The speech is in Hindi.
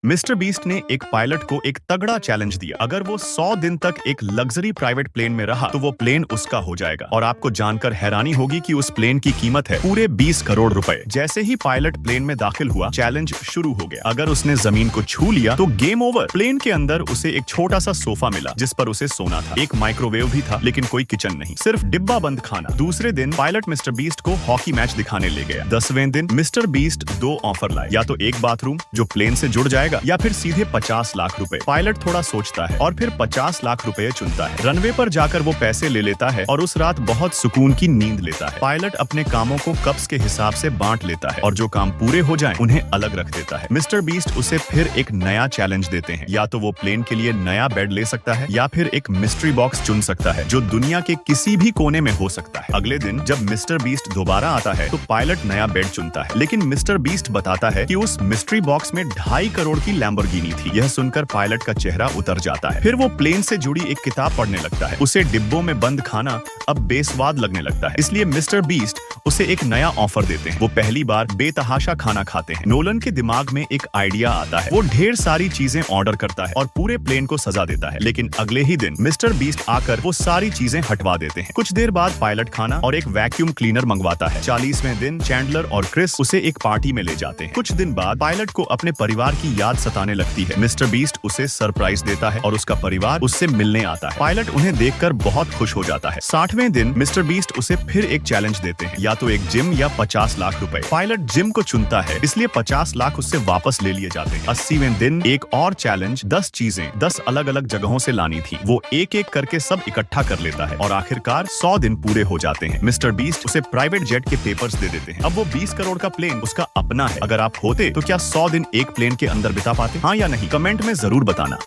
मिस्टर बीस्ट ने एक पायलट को एक तगड़ा चैलेंज दिया। अगर वो 100 दिन तक एक लग्जरी प्राइवेट प्लेन में रहा तो वो प्लेन उसका हो जाएगा। और आपको जानकर हैरानी होगी कि उस प्लेन की कीमत है पूरे 20 करोड़ रुपए। जैसे ही पायलट प्लेन में दाखिल हुआ, चैलेंज शुरू हो गया। अगर उसने जमीन को छू लिया तो गेम ओवर। प्लेन के अंदर उसे एक छोटा सा सोफा मिला जिस पर उसे सोना था। एक माइक्रोवेव भी था, लेकिन कोई किचन नहीं, सिर्फ डिब्बा बंद खाना। दूसरे दिन पायलट मिस्टर बीस्ट को हॉकी मैच दिखाने ले गया। 10वें दिन मिस्टर बीस्ट 2 ऑफर लाए, या तो एक बाथरूम जो प्लेन से जुड़ जाएगा या फिर सीधे 50 लाख रुपए। पायलट थोड़ा सोचता है और फिर 50 लाख रुपए चुनता है। रनवे पर जाकर वो पैसे ले लेता है और उस रात बहुत सुकून की नींद लेता है। पायलट अपने कामों को कप्स के हिसाब से बांट लेता है और जो काम पूरे हो जाएं, उन्हें अलग रख देता है। मिस्टर बीस्ट उसे फिर एक नया चैलेंज देते हैं। या तो वो प्लेन के लिए नया बेड ले सकता है या फिर एक मिस्ट्री बॉक्स चुन सकता है जो दुनिया के किसी भी कोने में हो सकता है। अगले दिन जब मिस्टर बीस्ट दोबारा आता है तो पायलट नया बेड चुनता है, लेकिन मिस्टर बीस्ट बताता है कि उस मिस्ट्री बॉक्स में 2.5 करोड़ की लैम्बोर्गिनी थी। यह सुनकर पायलट का चेहरा उतर जाता है। फिर वो प्लेन से जुड़ी एक किताब पढ़ने लगता है। उसे डिब्बों में बंद खाना अब बेस्वाद लगने लगता है, इसलिए मिस्टर बीस्ट उसे एक नया ऑफर देते हैं। वो पहली बार बेतहाशा खाना खाते हैं। नोलन के दिमाग में एक आइडिया आता है। वो ढेर सारी चीजें ऑर्डर करता है और पूरे प्लेन को सजा देता है, लेकिन अगले ही दिन मिस्टर बीस्ट आकर वो सारी चीजें हटवा देते हैं। कुछ देर बाद पायलट खाना और एक वैक्यूम क्लीनर मंगवाता है। 40वें दिन चैंडलर और क्रिस उसे एक पार्टी में ले जाते हैं। कुछ दिन बाद पायलट को अपने परिवार की याद सताने लगती है। मिस्टर बीस्ट उसे सरप्राइज देता है और उसका परिवार उससे मिलने आता है। पायलट उन्हें देखकर बहुत खुश हो जाता है। 60वें दिन मिस्टर बीस्ट उसे फिर एक चैलेंज देते हैं, या तो एक जिम या 50 लाख रुपए। पायलट जिम को चुनता है, इसलिए 50 लाख उससे वापस ले लिए जाते हैं। 80वें दिन एक और चैलेंज, 10 चीजें 10 अलग अलग जगहों से लानी थी। वो एक एक करके सब इकट्ठा कर लेता है और आखिरकार 100 दिन पूरे हो जाते हैं। मिस्टर बीस्ट उसे प्राइवेट जेट के पेपर्स दे देते हैं। अब वो 20 करोड़ का प्लेन उसका अपना है। अगर आप होते तो क्या 100 दिन एक प्लेन के अंदर बिता पाते? हाँ या नहीं, कमेंट में जरूर बताना।